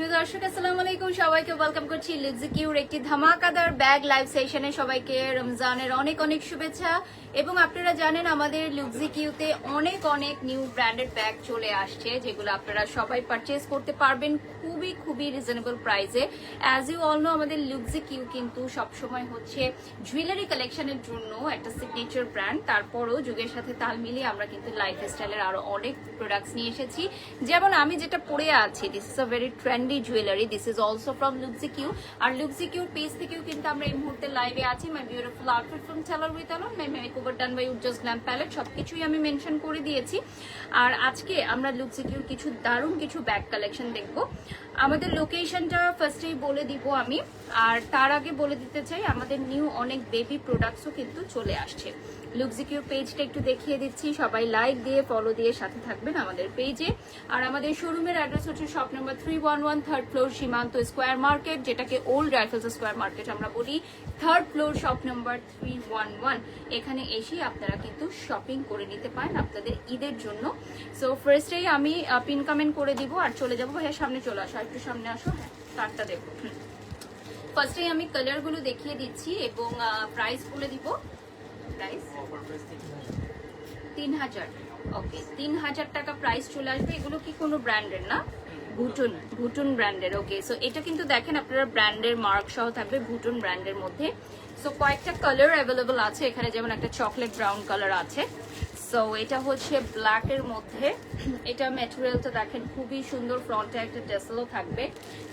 প্রিয় দর্শক আসসালামু আলাইকুম, সবাইকে ওয়েলকাম করছি লুক্সিকিউর একটি ধামাকাদার ব্যাগ লাইভ সেশনে। সবাইকে রমজানের অনেক অনেক শুভেচ্ছা। এবং আপনারা জানেন আমাদের লুক্সিকিউতে অনেক অনেক নিউ ব্র্যান্ডেড ব্যাগ চলে আসছে, যেগুলো আপনারা সবাই পারচেজ করতে পারবেন খুবই খুবই রিজনেবল প্রাইসে। অ্যাজ ইউ অল নো, আমাদের লুক্সিকিউ কিন্তু সবসময় হচ্ছে জুয়েলারি কালেকশনের জন্য একটা সিগনেচার ব্র্যান্ড। তারপরও যুগের সাথে তাল মিলিয়ে আমরা কিন্তু লাইফ স্টাইলের আরো অনেক প্রোডাক্টস নিয়ে এসেছি। যেমন আমি যেটা পরে আছি, this is a very trendy jewellery, this is also from Luxique. আর লুক্সিকিউর পেজ থেকেও কিন্তু আমরা এই মুহূর্তে লাইভে আছি। My beautiful outfit from Tailor with Alon, my makeover done by Ujjwal glam palette, সবকিছুই আমি মেনশন করে দিয়েছি। আর আজকে আমরা লুক্সিকিউর কিছু দারুণ কিছু ব্যাগ কালেকশন দেখবো। আমাদের লোকেশনটা ফার্স্টেই বলে দিব আমি, আর তার আগে বলে দিতে চাই আমাদের নিউ অনেক বেবি প্রোডাক্টসও কিন্তু চলে আসছে। লুক্সিকিউর পেজটা একটু দেখিয়ে দিচ্ছি, সবাই লাইক দিয়ে ফলো দিয়ে সাথে থাকবেন আমাদের পেজে। আর আমাদের শোরুমের অ্যাড্রেস হচ্ছে শপ নাম্বার 311, থার্ড ফ্লোর, সীমান্ত স্কোয়ার মার্কেট, যেটাকে ওল্ড রাইফেলস স্কোয়ার মার্কেট আমরা বলি। Third floor, shop number 311। এখানে এসে আপনারা কিন্তু শপিং করে নিতে পারেন আপনাদের ঈদের জন্য। সো ফার্স্টেই আমি পিন কমেন্ট করে দিব আর চলে যাবো। ভাইয়া সামনে চলে আসো, একটু সামনে আসো, হ্যাঁ কার্ডটা দেখো। ফার্স্টেই আমি কালারগুলো দেখিয়ে দিচ্ছি এবং প্রাইস বলে দিব। প্রাইস 3000। ওকে, 3000 টাকা প্রাইস চলে আসবে। এগুলো কি কোনো ব্র্যান্ডের না? ভুটুন ব্র্যান্ডের। ওকে, সো এটা কিন্তু দেখেন আপনারা ব্র্যান্ডের মার্ক সহ থাকবে ভুটুন ব্র্যান্ডের মধ্যে। সো কয়েকটা কালার অ্যাভেলেবল আছে এখানে, যেমন একটা চকলেট ব্রাউন কালার আছে। সো এটা হচ্ছে ব্ল্যাক এর মধ্যে। এটা ম্যাটেরিয়ালটা দেখেন খুবই সুন্দর, ফ্রন্টে একটা টেসেলও থাকবে।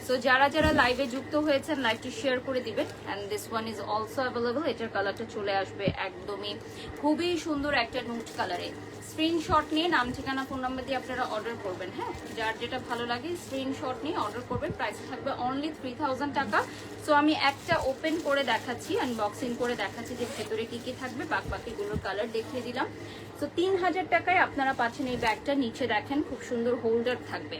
সো যারা যারা লাইভে যুক্ত হয়েছেন লাইভটি শেয়ার করে দিবেন। And this one is also available. এটার কালারটা চলে আসবে একদমই খুবই সুন্দর একটা নুট কালারে। স্ক্রিনশট নিয়ে নাম ঠিকানা ফোন নাম্বার দিয়ে আপনারা অর্ডার করবেন। হ্যাঁ, যার যেটা ভালো লাগে স্ক্রিনশট নিয়ে অর্ডার করবেন। প্রাইস থাকবে অনলি 3000 টাকা। সো আমি একটা ওপেন করে দেখাচ্ছি, আনবক্সিং করে দেখাচ্ছি যে ভেতরে কি কি থাকবে, বাকিগুলোর কালার দেখিয়ে দিলাম। তো 3000 টাকায় আপনারা পাচ্ছেন এই ব্যাগটা। নিচে দেখেন খুব সুন্দর হোল্ডার থাকবে।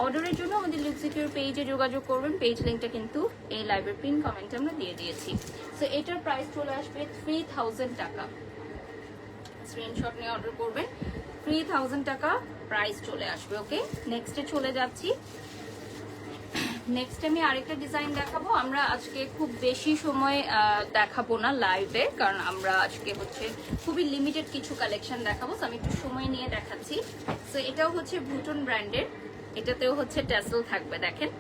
অর্ডারের জন্য আমাদের লুক্সিকিউর পেজে যোগাযোগ করবেন। পেজ লিঙ্কটা কিন্তু এই লাইভের পিন কমেন্টে আমরা দিয়ে দিয়েছি। সো এটার প্রাইস চলে আসবে 3000 টাকা। স্ক্রিনশট নিয়ে অর্ডার করবেন, 3000 টাকা প্রাইস চলে আসবে। ওকে, নেক্সটে চলে যাচ্ছি। নেক্সট আমি আরেকটা ডিজাইন দেখাবো। আমরা আজকে খুব বেশি সময় দেখাবো না লাইভে, কারণ আমরা আজকে হচ্ছে খুবই লিমিটেড কিছু কালেকশন দেখাবো। তো আমি একটু সময় নিয়ে দেখাচ্ছি। তো এটাও হচ্ছে ভুটুন ব্র্যান্ডের। এটাতেও হচ্ছে টেসেল থাকবে, দেখেন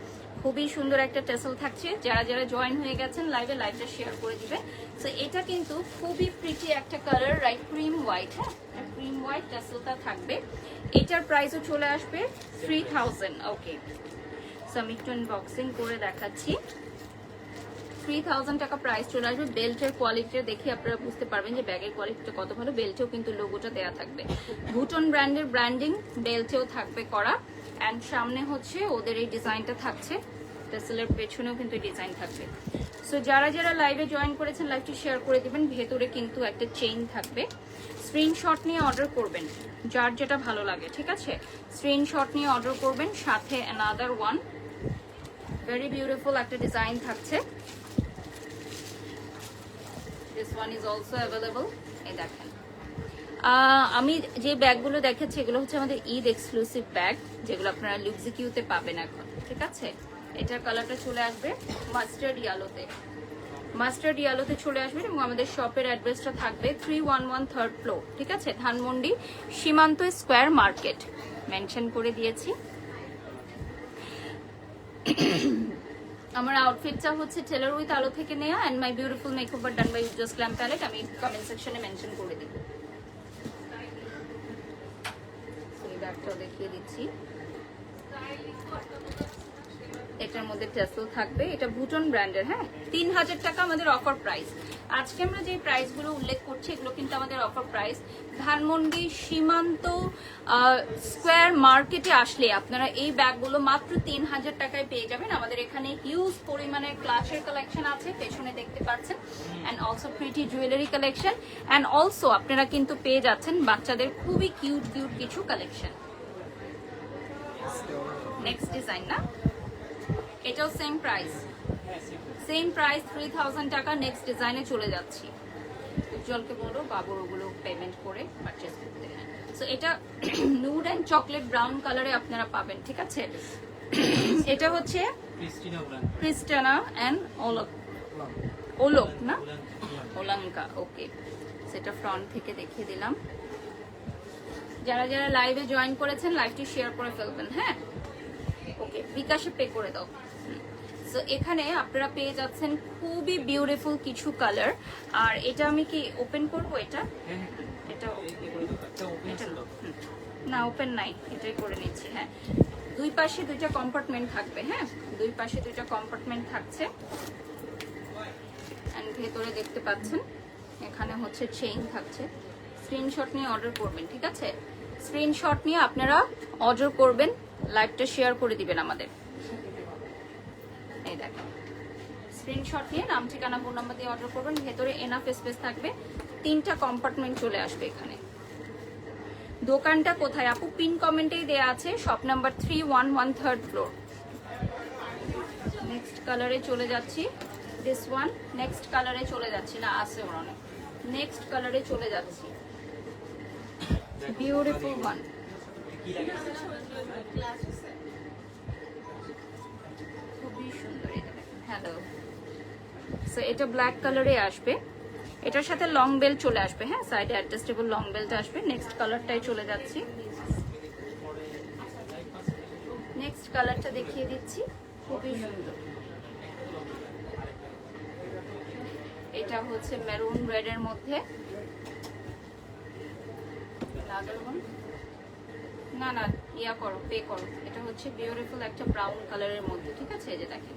খুবই সুন্দর একটা টেসেল থাকছে। যারা যারা জয়েন হয়ে গেছেন লাইভে, লাইভটা শেয়ার করে দিবে। তো এটা কিন্তু খুবই প্রিটি একটা কালার, রাইট ক্রিম হোয়াইট। হ্যাঁ, ক্রিম হোয়াইট টেসেলটা থাকবে। এটার প্রাইসও চলে আসবে 3000। ওকে, সো আমি একটু আনবক্সিং করে দেখাচ্ছি। 3000 টাকা প্রাইস চলে আসবে। বেল্টের কোয়ালিটিটা দেখে আপনারা বুঝতে পারবেন যে ব্যাগের কোয়ালিটিটা কত ভালো। বেল্টেও কিন্তু লোগোটা দেয়া থাকবে, ভুটন ব্র্যান্ডের ব্র্যান্ডিং বেল্টেও থাকবে করা। অ্যান্ড সামনে হচ্ছে ওদের এই ডিজাইনটা থাকছে, টেসেলের পেছনেও কিন্তু ডিজাইন থাকবে। সো যারা যারা লাইভে জয়েন করেছেন লাইভটি শেয়ার করে দিবেন। ভেতরে কিন্তু একটা চেইন থাকবে। স্ক্রিনশট নিয়ে অর্ডার করবেন যার যেটা ভালো লাগে, ঠিক আছে? স্ক্রিনশট নিয়ে অর্ডার করবেন। সাথে অ্যানাদার ওয়ান ভেরি বিউটিফুল একটা ডিজাইন থাকছে। This one is also available. এই দেখেন, আমি যে ব্যাগগুলো দেখাচ্ছি এগুলো হচ্ছে আমাদের ঈদ এক্সক্লুসিভ ব্যাগ, যেগুলো আপনারা লুক্সিকিউতে পাবেন এখন, ঠিক আছে? এটার কালারটা চলে আসবে মাস্টার্ড ইয়েলোতে। মাস্টার্ড ইয়েলোতে চলে আসবেন। এবং আমাদের শপের অ্যাড্রেসটা থাকবে 311 থার্ড ফ্লোর, ঠিক আছে? ধানমন্ডি সীমান্ত স্কোয়ার মার্কেট মেনশন করে দিয়েছি। আমার আউটফিটটা হচ্ছে টেলর উইথ আলো থেকে নেওয়া। And my beautiful makeover done by Ujjwal glam palette, আমি কমেন্ট সেকশনে মেনশন করে দিব। এই ব্যাগটাও দেখিয়ে দিচ্ছি। এটার মধ্যে টেসেল থাকবে। এটা ভুটন ব্র্যান্ডের। হ্যাঁ, 3000 টাকা আমাদের অফার প্রাইস। আজকে আমরা যে প্রাইসগুলো উল্লেখ করছি এগুলো কিন্তু আমাদের অফার প্রাইস। ধানমন্ডি সীমান্ত স্কোয়ার মার্কেটে আসলে আপনারা এই ব্যাগগুলো মাত্র 3000 টাকায় পেয়ে যাবেন। আমাদের এখানে হিউজ পরিমাণে ক্লাসের কালেকশন আছে, পেছনে দেখতে পাচ্ছেন। And also pretty jewellery collection. And also আপনারা কিন্তু পেয়ে যাচ্ছেন বাচ্চাদের খুবই কিউট কিউট কিছু কালেকশন। নেক্সট ডিজাইন না, এটাও সেম প্রাইস, 3000 টাকা। নেক্সট ডিজাইনে চলে যাচ্ছি। উজ্জ্বলকে বলো বাবুর ওগুলো পেমেন্ট করে পারচেজ করতে। সো এটা নুড অ্যান্ড চকলেট ব্রাউন কালারে আপনারা পাবেন, ঠিক আছে? এটা হচ্ছে ক্রিস্টানা এন্ড ওলক না, ওলাঙ্কা। ওকে, সেটা ফ্রন্ট থেকে দেখিয়ে দিলাম। যারা যারা লাইভে জয়েন করেছেন লাইভটি শেয়ার করে ফেলবেন। হ্যাঁ, ওকে, বিকাশে পে করে দাও। সো এখানে আপনারা পেয়ে যাচ্ছেন খুবই বিউটিফুল কিছু কালার। আর এটা আমি কি ওপেন করবো? এটা না, ওপেন নাই, এটাই করে নিচ্ছি। হ্যাঁ, দুই পাশে দুইটা কম্পার্টমেন্ট থাকবে। হ্যাঁ, দুই পাশে দুইটা কম্পার্টমেন্ট থাকছে। এন্ড ভেতরে দেখতে পাচ্ছেন এখানে হচ্ছে চেইন থাকছে। স্ক্রিনশট নিয়ে অর্ডার করবেন, ঠিক আছে? স্ক্রিনশট নিয়ে আপনারা অর্ডার করবেন, লাইভটা শেয়ার করে দিবেন আমাদের। এই দেখেন, স্ক্রিনশট নিয়ে নাম, ঠিকানা, ফোন নাম্বার দিয়ে অর্ডার করবেন। ভেতরে এনাফ স্পেস থাকবে, 3টা কম্পার্টমেন্ট চলে আসবে এখানে। দোকানটা কোথায় আপু? পিন কমেন্টেই দেয়া আছে, shop number 311 3rd floor. Next কালারে চলে যাচ্ছি, দিস ওয়ান। নেক্সট কালারে চলে যাচ্ছি, না আছে ওর অনেক। নেক্সট কালারে চলে যাচ্ছি, বিউটিফুল ওয়ান। খুবই সুন্দর, এটা দেখেন। হ্যালো, সো এটা ব্ল্যাক কালারে আসবে, এটার সাথে লং বেল্ট চলে আসবে। হ্যাঁ, সাইডে অ্যাডজাস্টেবল লং বেল্ট আসবে। নেক্সট কালারটাই চলে যাচ্ছি, নেক্সট কালারটা দেখিয়ে দিচ্ছি, খুবই সুন্দর। এটা হচ্ছে মেরুন রেড এর মধ্যে। না না, ইয়া করো, পে করো। এটা হচ্ছে বিউটিফুল একটা ব্রাউন কালারের মধ্যে, ঠিক আছে? এই যে দেখেন,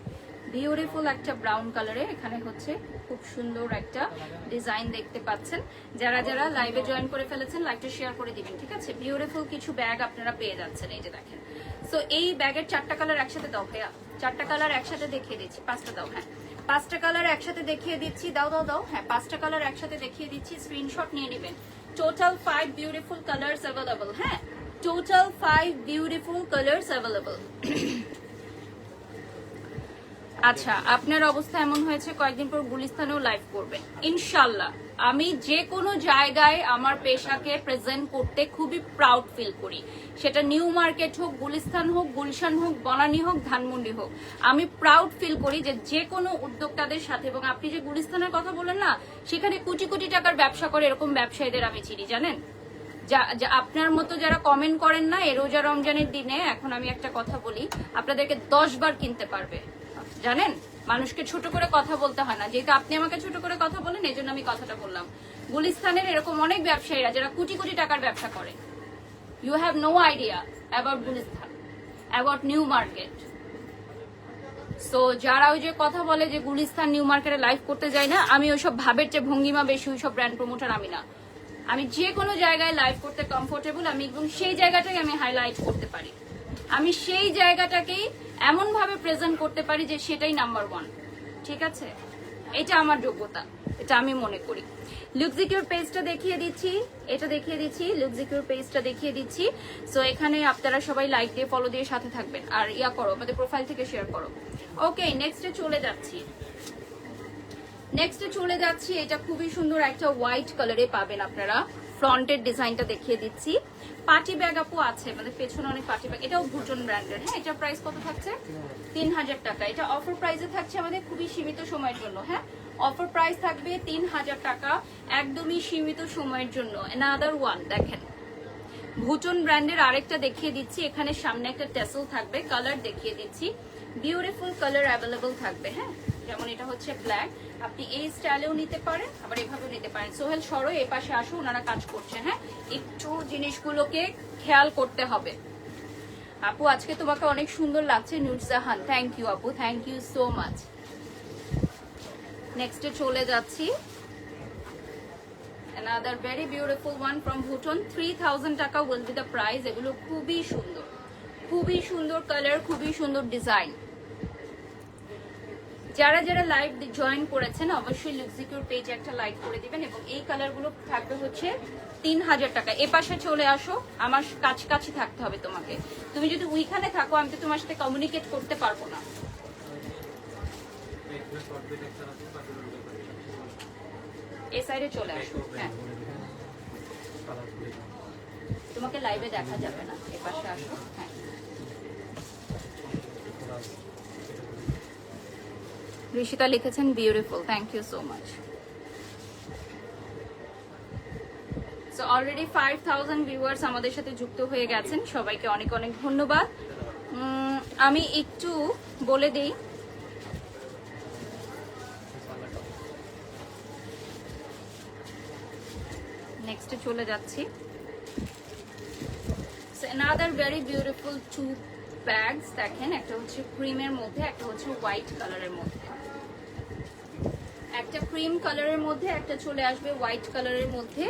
বিউটিফুল একটা ব্রাউন কালারে এখানে হচ্ছে খুব সুন্দর একটা ডিজাইন দেখতে পাচ্ছেন। যারা যারা লাইভে জয়েন করে ফেলেছেন লাইভটা শেয়ার করে দিবেন, ঠিক আছে? বিউটিফুল কিছু ব্যাগ আপনারা পেয়ে যাচ্ছেন, এই যে দেখেন। সো এই ব্যাগের 4টা কালার একসাথে দাও ভাইয়া, 4টা কালার একসাথে দেখিয়ে দিচ্ছি। 5টা দাও। হ্যাঁ, 5টা কালার একসাথে দেখিয়ে দিচ্ছি। দাও দাও দাও। হ্যাঁ, 5টা কালার একসাথে দেখিয়ে দিচ্ছি, স্ক্রিনশট নিয়ে নেবেন। Total 5 beautiful colours available. হ্যাঁ, টোটাল 5 বিউটিফুল কালার্স অ্যাভেলেবল। আচ্ছা, আপনার অবস্থা এমন হয়েছে কয়েকদিন পর গুলিস্তানেও লাইভ করবেন ইনশাল্লাহ। আমি যে কোনো জায়গায় আমার পেশাকে প্রেজেন্ট করতে খুবই প্রাউড ফিল করি, সেটা নিউ মার্কেট হোক, গুলিস্তান হোক, গুলশান হোক, বনানী হোক, ধানমন্ডি হোক। আমি প্রাউড ফিল করি যে কোনো উদ্যোক্তাদের সাথে। এবং আপনি যে গুলিস্তানের কথা বলেন না, সেখানে কোটি কোটি টাকার ব্যবসা করে এরকম ব্যবসায়ীদের আমি চিনি, জানেন? আপনার মতো যারা কমেন্ট করেন না, এই রোজা রমজানের দিনে এখন আমি একটা কথা বলি, আপনাদেরকে 10 বার কিনতে পারবে, জানেন? মানুষকে ছোট করে কথা বলতে হয় না। যেহেতু আপনি আমাকে ছোট করে কথা বলেন, এই জন্য আমি কথাটা বললাম। গুলিস্তানের এরকম অনেক ব্যবসায়ীরা যারা কোটি কোটি টাকার ব্যবসা করে। You have no idea about Gulistan, about New Market. So যারা ওই যে কথা বলে যে গুলিস্তান নিউ মার্কেটে লাইভ করতে যায় না, আমি ওইসব ভাবের চেয়ে ভঙ্গিমা বেশি, ওইসব ব্র্যান্ড প্রমোটার আমি না। আমি যে কোনো জায়গায় লাইভ করতে কমফোর্টেবল, আমি এবং সেই জায়গাটাকে আমি হাইলাইট করতে পারি। আমি সেই জায়গাটাকেই এমন ভাবে প্রেজেন্ট করতে পারি যে সেটাই নাম্বার 1, ঠিক আছে? এটা আমার যোগ্যতা, এটা আমি মনে করি। লুকজিকিউর পেজটা দেখিয়ে দিচ্ছি, এটা দেখিয়ে দিচ্ছি, লুকজিকিউর পেজটা দেখিয়ে দিচ্ছি। সো এখানে আপনারা সবাই লাইক দিয়ে, ফলো দিয়ে সাথে থাকবেন। আর ইয়া করো, আমাদের প্রোফাইল থেকে শেয়ার করো। ওকে, নেক্সটে চলে যাচ্ছি। নেক্সটে চলে যাচ্ছি, এটা খুবই সুন্দর একটা হোয়াইট কালারে পাবেন আপনারা। ফ্রন্টের ডিজাইনটা দেখিয়ে দিচ্ছি। পার্টি ব্যাগ আপু আছে, মানে পেছনে অনেক পার্টি ব্যাগ। এটাও ভুটন ব্র্যান্ডের। হ্যাঁ, এটা প্রাইস কত থাকছে? 3000 টাকা। এটা অফার প্রাইসে থাকছে আমাদের খুবই সীমিত সময়ের জন্য। হ্যাঁ, অফার প্রাইস থাকবে 3000 টাকা, একদমই সীমিত সময়ের জন্য। অ্যানাদার ওয়ান দেখেন, ভুটন ব্র্যান্ডের আরেকটা দেখিয়ে দিচ্ছি। এখানে সামনে একটা টেসেল থাকবে, কালার দেখিয়ে দিচ্ছি। বিউটিফুল কালার অ্যাভেলেবল থাকবে। হ্যাঁ, যেমন এটা হচ্ছে ব্ল্যাক, আপনি এই স্টাইলেও নিতে পারেন, আবার এভাবেও নিতে পারেন। সোহেল সরো, এই পাশে আসো, ওনারা কাজ করছে। হ্যাঁ, একটু জিনিসগুলোকে খেয়াল করতে হবে। আপু আজকে তোমাকে অনেক সুন্দর লাগছে, নুরজাহান। থ্যাংক ইউ আপু, থ্যাংক ইউ সো মাচ। নেক্সটে চলে যাচ্ছি। Another very beautiful one from Bhutan. 3000 টাকা will be the price. এগুলো খুবই সুন্দর, খুবই সুন্দর কালার, খুবই সুন্দর ডিজাইন। যারা যারা লাইভ জয়েন করেছেন অবশ্যই লুকজিকিউর পেজে একটা লাইক করে দিবেন। এবং এই কালারগুলো থাকবে হচ্ছে 3000 টাকা। এ পাশে চলে আসো, আমার কাছাকাছি থাকতে হবে তোমাকে। তুমি যদি ওইখানে থাকো, আমি তো তোমার সাথে কমিউনিকেট করতে পারবো না। এই সাইডে চলে আসো। হ্যাঁ, তোমাকে লাইভে দেখা যাবে না, এ পাশে আসো। হ্যাঁ, ঋষিতা লিখেছেন beautiful, thank you so much. So already 5000 viewers আমাদের সাথে যুক্ত হয়ে গেছেন, সবাইকে অনেক অনেক ধন্যবাদ। আমি একটু বলে দিই, নেক্সটে চলে যাচ্ছি। another very beautiful two bags দেখেন, একটা হচ্ছে ক্রিমের মধ্যে, একটা হচ্ছে হোয়াইট কালারের মধ্যে। একটা ক্রিম কালারের মধ্যে, একটা চলে আসবে হোয়াইট কালারের মধ্যে।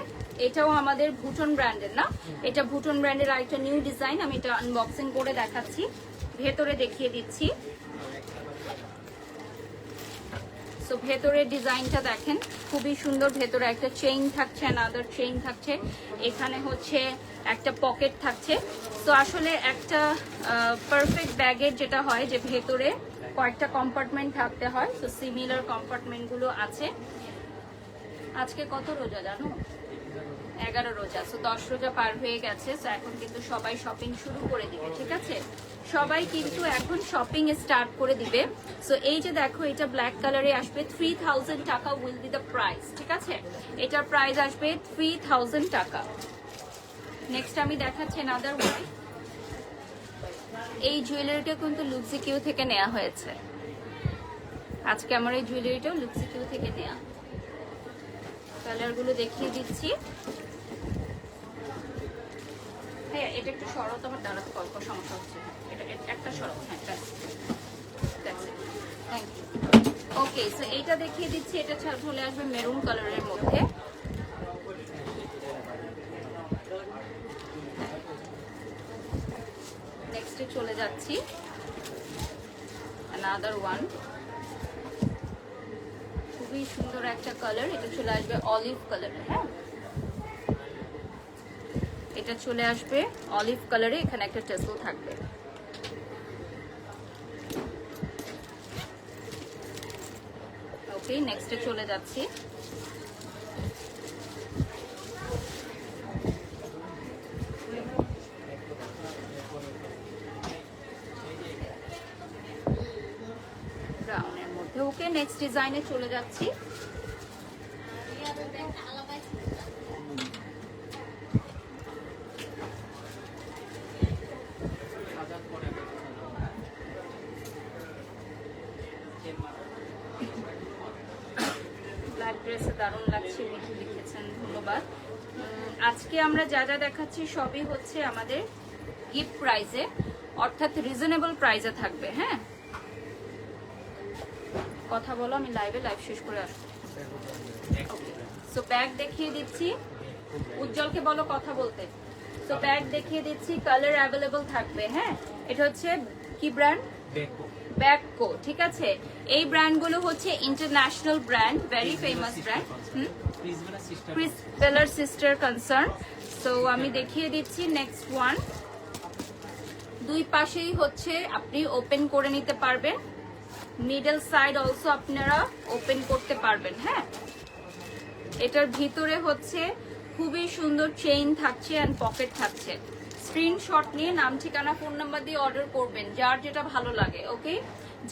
এটাও আমাদের ভুটন ব্র্যান্ডের না, এটা ভুটন ব্র্যান্ডের আরেকটা নিউ ডিজাইন। আমি এটা আনবক্সিং করে দেখাচ্ছি, ভেতরে দেখিয়ে দিচ্ছি। সো ভেতরের ডিজাইনটা দেখেন, খুবই সুন্দর। ভেতরে একটা চেইন থাকছে, অ্যানাদার চেইন থাকছে, এখানে হচ্ছে একটা পকেট থাকছে। তো আসলে একটা পারফেক্ট ব্যাগের যেটা হয় যে ভেতরে কয়েকটা কম্পার্টমেন্ট থাকতে হয়, তো সিমিলার কম্পার্টমেন্টগুলো আছে। আজকে কত রোজা জানো? 11 রোজা। সো 10 রোজা পার হয়ে গেছে। সো এখন কিন্তু সবাই শপিং শুরু করে দিবে, ঠিক আছে? সবাই কিন্তু এখন শপিং স্টার্ট করে দিবে। সো এই যে দেখো, এটা ব্ল্যাক কালারে আসবে, 3000 টাকা উইল বি দ্য প্রাইস, ঠিক আছে? এটার প্রাইস আসবে 3000 টাকা। নেক্সট আমি দেখাচ্ছি another one। এই জুয়েলারিটা কিন্তু লুক্সি কিউ থেকে নেওয়া হয়েছে। আজকে আমার এই জুয়েলারিটাও লুক্সি কিউ থেকে নেওয়া। কালারগুলো দেখিয়ে দিচ্ছি। হ্যাঁ, এটা একটু শরৎ, আমার দাঁড়াতে অল্প সমস্যা হচ্ছে। এটা একটা শরৎ, হ্যাঁ, থ্যাংক ইউ। ওকে, সো এইটা দেখিয়ে দিচ্ছি। এটা চলে আসবে মেরুন কালারের মধ্যে। নেক্সটে চলে যাচ্ছি, another one। খুবই সুন্দর একটা কালার, এটা চলে আসবে অলিভ কালারে। হ্যাঁ, এটা চলে আসবে অলিভ কালারে, এখানে একটা টেসেল থাকবে। ওকে, নেক্সটে চলে যাচ্ছি। ব্রাউনের মধ্যে। ওকে, নেক্সট ডিজাইনে চলে যাচ্ছি। ব্ল্যাক ড্রেসে দারুণ লাগছে, মিঠু লিখেছেন, ধন্যবাদ। আজকে আমরা যা যা দেখাচ্ছি সবই হচ্ছে আমাদের গিফট প্রাইসে, অর্থাৎ রিজনেবল প্রাইসে থাকবে। হ্যাঁ, কথা বলো, আমি লাইভ শেষ করে আসবো। সো ব্যাগ দেখিয়ে দিচ্ছি, উজ্জ্বলকে বলো কথা বলতে। সো ব্যাগ দেখিয়ে দিচ্ছি, কালার অ্যাভেলেবল থাকবে। হ্যাঁ, এটা হচ্ছে কি ব্র্যান্ড? ব্যাককো, ঠিক আছে? এই ব্র্যান্ডগুলো হচ্ছে international brand, very famous brand, Chris বেলার সিস্টার কনসার্ন। সো আমি দেখিয়ে দিচ্ছি নেক্সট ওয়ান। দুই পাশেই হচ্ছে আপনি ওপেন করে নিতে পারবেন, মিডল সাইড অলসো আপনারা ওপেন করতে পারবেন। হ্যাঁ, এটার ভিতরে হচ্ছে খুবই সুন্দর চেইন থাকছে এন্ড পকেট থাকছে। স্ক্রিনশট নিয়ে নাম, ঠিকানা, ফোন নাম্বার দিয়ে অর্ডার করবেন, যার যেটা ভালো লাগে। ওকে,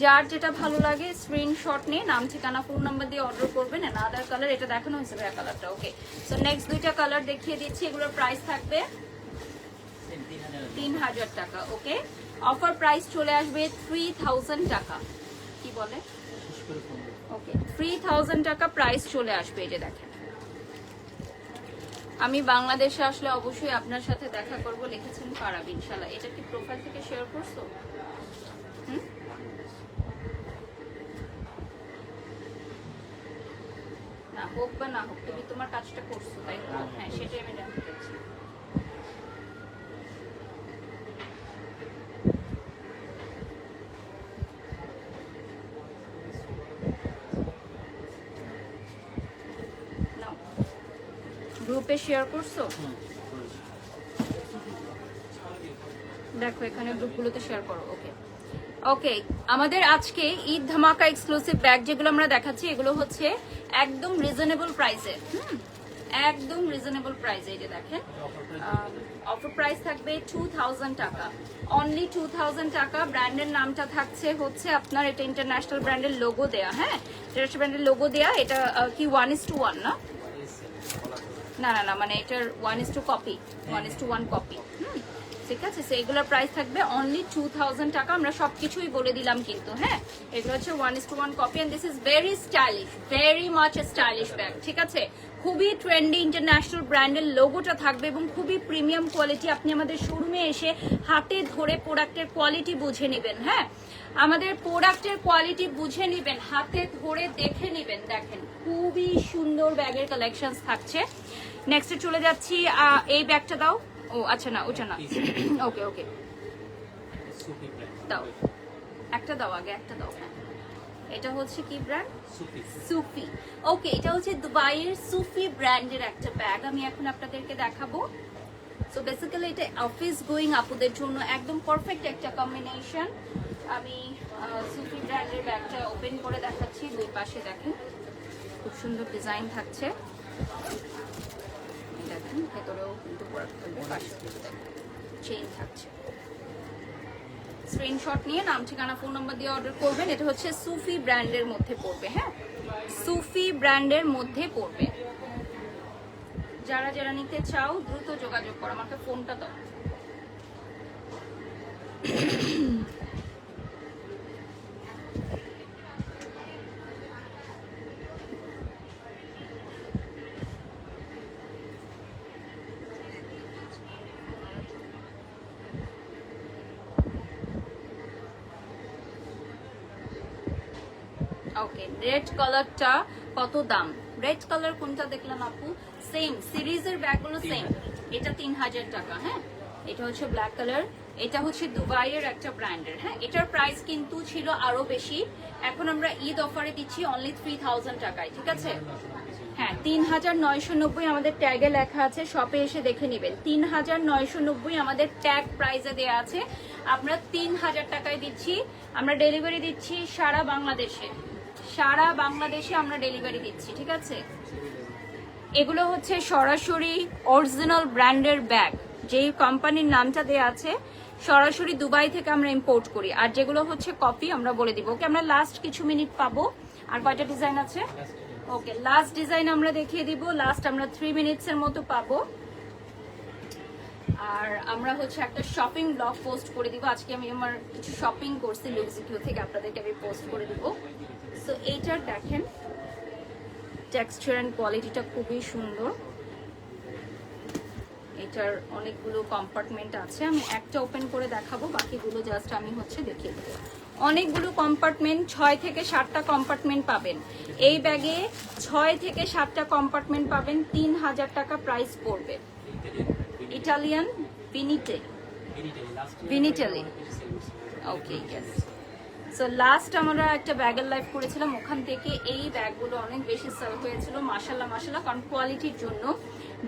যার যেটা ভালো লাগে স্ক্রিনশট নিয়ে নাম, ঠিকানা, ফোন নাম্বার দিয়ে অর্ডার করবেন। এন্ড আদার কালার এটা দেখানো হয়েছে ভাইয়া কালারটা। ওকে, সো নেক্সট দুইটা কালার দেখিয়ে দিচ্ছি। এগুলোর প্রাইস থাকবে 3000 টাকা। ওকে, অফার প্রাইস চলে আসবে 3000 টাকা। কি বলে? ওকে, 3000 টাকা প্রাইস চলে আসবে। এই যে দেখেন, আমি বাংলাদেশে আসলে অবশ্যই আপনার সাথে দেখা করব, লিখেছেন পারাব ইনশাআল্লাহ। এটা কি প্রোফাইল থেকে শেয়ার করছো? না হোক বা না হোক, তুমি তোমার কাজটা করছো, তাই তো? হ্যাঁ, সেটাই আমি জানতে চাচ্ছি। গ্রুপে শেয়ার করছো? দেখো এখানে গ্রুপগুলোতে শেয়ার করো। ওকে ওকে, আমাদের আজকে ঈদ ধামাকা এক্সক্লুসিভ ব্যাগ যেগুলো আমরা দেখাচ্ছি, এগুলো হচ্ছে একদম রিজনেবল প্রাইসে। একদম রিজনেবল প্রাইসে। এই যে দেখেন, অফার প্রাইস থাকবে 2000 টাকা, অনলি 2000 টাকা। ব্র্যান্ডের নামটা থাকছে হচ্ছে আপনার, এটা ইন্টারন্যাশনাল ব্র্যান্ডের লোগো দেয়া, হ্যাঁ ইন্টারন্যাশনাল ব্র্যান্ডের লোগো দেয়া। এটা কি 1:1 না? না না না, মানে এটার 1:2 কপি, 1:1 কপি। ঠিক আছে, সো এগুলোর প্রাইস থাকবে অনলি 2000 টাকা। আমরা সবকিছুই বলে দিলাম কিন্তু, হ্যাঁ এগুলো হচ্ছে 1:1 copy and this is very stylish, very much stylish bag. ঠিক আছে, খুবই ট্রেন্ডি ইন্টারন্যাশনাল ব্র্যান্ডের লোগোটা থাকবে এবং খুবই প্রিমিয়াম কোয়ালিটি। আপনি আমাদের শোরুমে এসে হাতে ধরে প্রোডাক্টের কোয়ালিটি বুঝে নেবেন, হ্যাঁ আমাদের প্রোডাক্টের কোয়ালিটি বুঝে নেবেন, হাতে ধরে দেখে নেবেন। দেখেন খুবই সুন্দর ব্যাগের কালেকশনস থাকছে। নেক্সটে চলে যাচ্ছি, এই ব্যাগটা দাও। ও আচ্ছা না, ওটা না, ওকে ওকে দাও, একটা দাও, আগে একটা দাও। এটা হচ্ছে কি ব্র্যান্ড? সুফি। ওকে, এটা হচ্ছে দুবাইয়ের সুফি ব্র্যান্ডের একটা ব্যাগ আমি এখন আপনাদেরকে দেখাবো। সো বেসিক্যালি এটা অফিস গোয়িং আপুদের জন্য একদম পারফেক্ট একটা কম্বিনেশন। আমি সুফি ব্র্যান্ডের ব্যাগটা ওপেন করে দেখাচ্ছি। দুই পাশে দেখেন খুব সুন্দর ডিজাইন থাকছে, দেখেন ভেতরেও কিন্তু ওয়ার্ক করবে, পাশে চেইন থাকছে। স্ক্রিনশট নিয়ে নাম ঠিকানা ফোন নাম্বার দিয়ে অর্ডার করবেন। এটা হচ্ছে সুফি ব্র্যান্ডের মধ্যে পড়বে, হ্যাঁ সুফি ব্র্যান্ডের মধ্যে পড়বে। যারা যারা নিতে চাও দ্রুত যোগাযোগ করো, আমাকে ফোনটা দাও। ওকে, রেড কালারটা কত দাম? রেড কালার কোনটা দেখলাম আপু? সেম সিরিজের ব্যাগগুলো সেম। এটা 3000 টাকা, হ্যাঁ এটা হচ্ছে ব্ল্যাক কালার। এটা হচ্ছে দুবাইয়ের একটা ব্র্যান্ডের, হ্যাঁ এটার প্রাইস কিন্তু ছিল আরো বেশি, এখন আমরা ঈদ অফারে দিচ্ছি অনলি 3000 টাকায়। ঠিক আছে, হ্যাঁ 3990 আমাদের ট্যাগে লেখা আছে, শপে এসে দেখে নেবেন। 3990 আমাদের ট্যাগ প্রাইসে দেওয়া আছে, আমরা 3000 টাকায় দিচ্ছি। আমরা ডেলিভারি দিচ্ছি সারা বাংলাদেশে, সারা বাংলাদেশে আমরা ডেলিভারি দিচ্ছি। ঠিক আছে, এগুলো হচ্ছে সরাসরি অরিজিনাল ব্র্যান্ডের ব্যাগ, যেই কোম্পানির নামটা দেওয়া আছে সরাসরি দুবাই থেকে আমরা ইম্পোর্ট করি। আর যেগুলো হচ্ছে কপি আমরা বলে দিব। ওকে, আমরা লাস্ট কিছু মিনিট পাবো। আর কয়টা ডিজাইন আছে? ওকে, লাস্ট ডিজাইন আমরা দেখিয়ে দিব। লাস্ট আমরা 3 মিনিটসের মতো পাবো। আর আমরা হচ্ছে একটা শপিং ব্লগ পোস্ট করে দিব। আজকে আমি আমার কিছু শপিং করছি লুক্সিকিউ থেকে, আপনাদেরকে আমি পোস্ট করে দিব। সো এইটার দেখেন টেক্সচার এন্ড কোয়ালিটিটা খুবই সুন্দর। এটার অনেকগুলো কম্পার্টমেন্ট আছে, আমি একটা ওপেন করে দেখাবো, বাকিগুলো জাস্ট আমি হচ্ছে দেখিয়ে দেবো। অনেকগুলো কম্পার্টমেন্ট, 6 থেকে 7টা কম্পার্টমেন্ট পাবেন এই ব্যাগে। 6 থেকে 7টা কম্পার্টমেন্ট পাবেন, 3000 টাকা প্রাইস পড়বে। ইটালিয়ান ভিনিটেলি। ওকে, ইয়েস। সো লাস্ট আমরা একটা ব্যাগের লাইভ করেছিলাম, ওখান থেকে এই ব্যাগগুলো অনেক বেশি সেল হয়েছিল মাশাল্লাহ মাশাল্লাহ, কারণ কোয়ালিটির জন্য,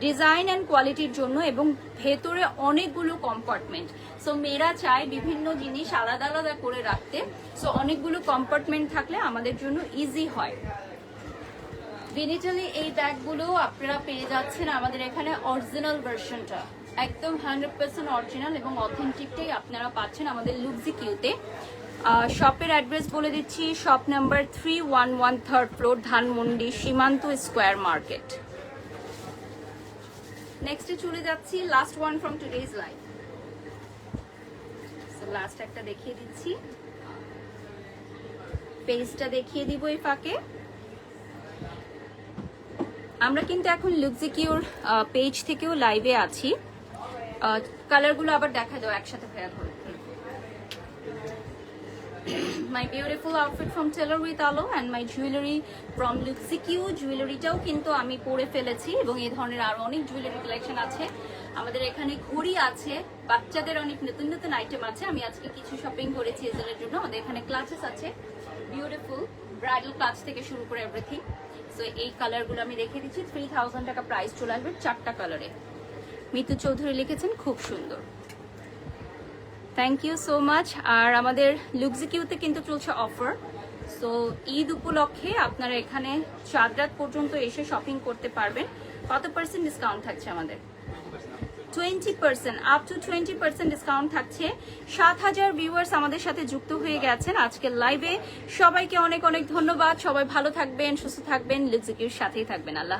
ডিজাইন অ্যান্ড কোয়ালিটির জন্য, এবং ভেতরে অনেকগুলো কম্পার্টমেন্ট। সো মেয়েরা চায় বিভিন্ন জিনিস আলাদা আলাদা করে রাখতে, সো অনেকগুলো কম্পার্টমেন্ট থাকলে আমাদের জন্য ইজি হয়। ভিনিটেলি এই ব্যাগগুলো আপনারা পেয়ে যাচ্ছেন আমাদের এখানে অরিজিনাল ভার্সনটা, একদম 100% অরিজিনাল এবং অথেন্টিকটাই আপনারা পাচ্ছেন আমাদের লুক্সিকিউতে। শপের অ্যাড্রেস বলে দিচ্ছি, shop number 311 3rd floor, Dhanmondi সীমান্ত স্কোয়ার মার্কেট। নেক্সটে চলে যাচ্ছি, last one from today's live. Last একটা দেখিয়ে দিচ্ছি, পেজটা দেখিয়ে দিব এই ফাঁকে। আমরা কিন্তু এখন লুক্সিকিউর পেজ থেকেও লাইভে আছি। কালারগুলো আবার দেখা দাও একসাথে ভাইয়া ধরে। My beautiful outfit from Tailor with Alo and my jewelry from Luxiq জুয়েলারিটাও কিন্তু আমি পরে ফেলেছি, এবং এই ধরনের আরো অনেক জুয়েলারি কালেকশন আছে আমাদের এখানে। ঘড়ি আছে, বাচ্চাদের অনেক নতুন নতুন আইটেম আছে। আমি আজকে কিছু শপিং করেছি এজেলের জন্য। আমাদের এখানে ক্লাচেস আছে, বিউটিফুল ব্রাইডাল ক্লাচ থেকে শুরু করে এভরিথিং। সো এই কালারগুলো আমি রেখে দিচ্ছি, 3000 টাকা প্রাইস চলে আসবে 4টা কালারে। মিতু চৌধুরী লিখেছেন, খুব সুন্দর, থ্যাংক ইউ সো মাচ। আর আমাদের লুক্সিকিউতে কিন্তু চলছে অফার, সো ঈদ উপলক্ষে আপনারা এখানে চাঁদ রাত পর্যন্ত এসে শপিং করতে পারবেন। কত % ডিসকাউন্ট থাকছে আমাদের? 20% আপ টু 20% ডিসকাউন্ট থাকছে। 7,000 ভিউয়ার্স আমাদের সাথে যুক্ত হয়ে গেছেন আজকের লাইভে। সবাইকে অনেক অনেক ধন্যবাদ। সবাই ভালো থাকবেন, সুস্থ থাকবেন, লিপজিকিউর সাথেই থাকবেন। আল্লাহ।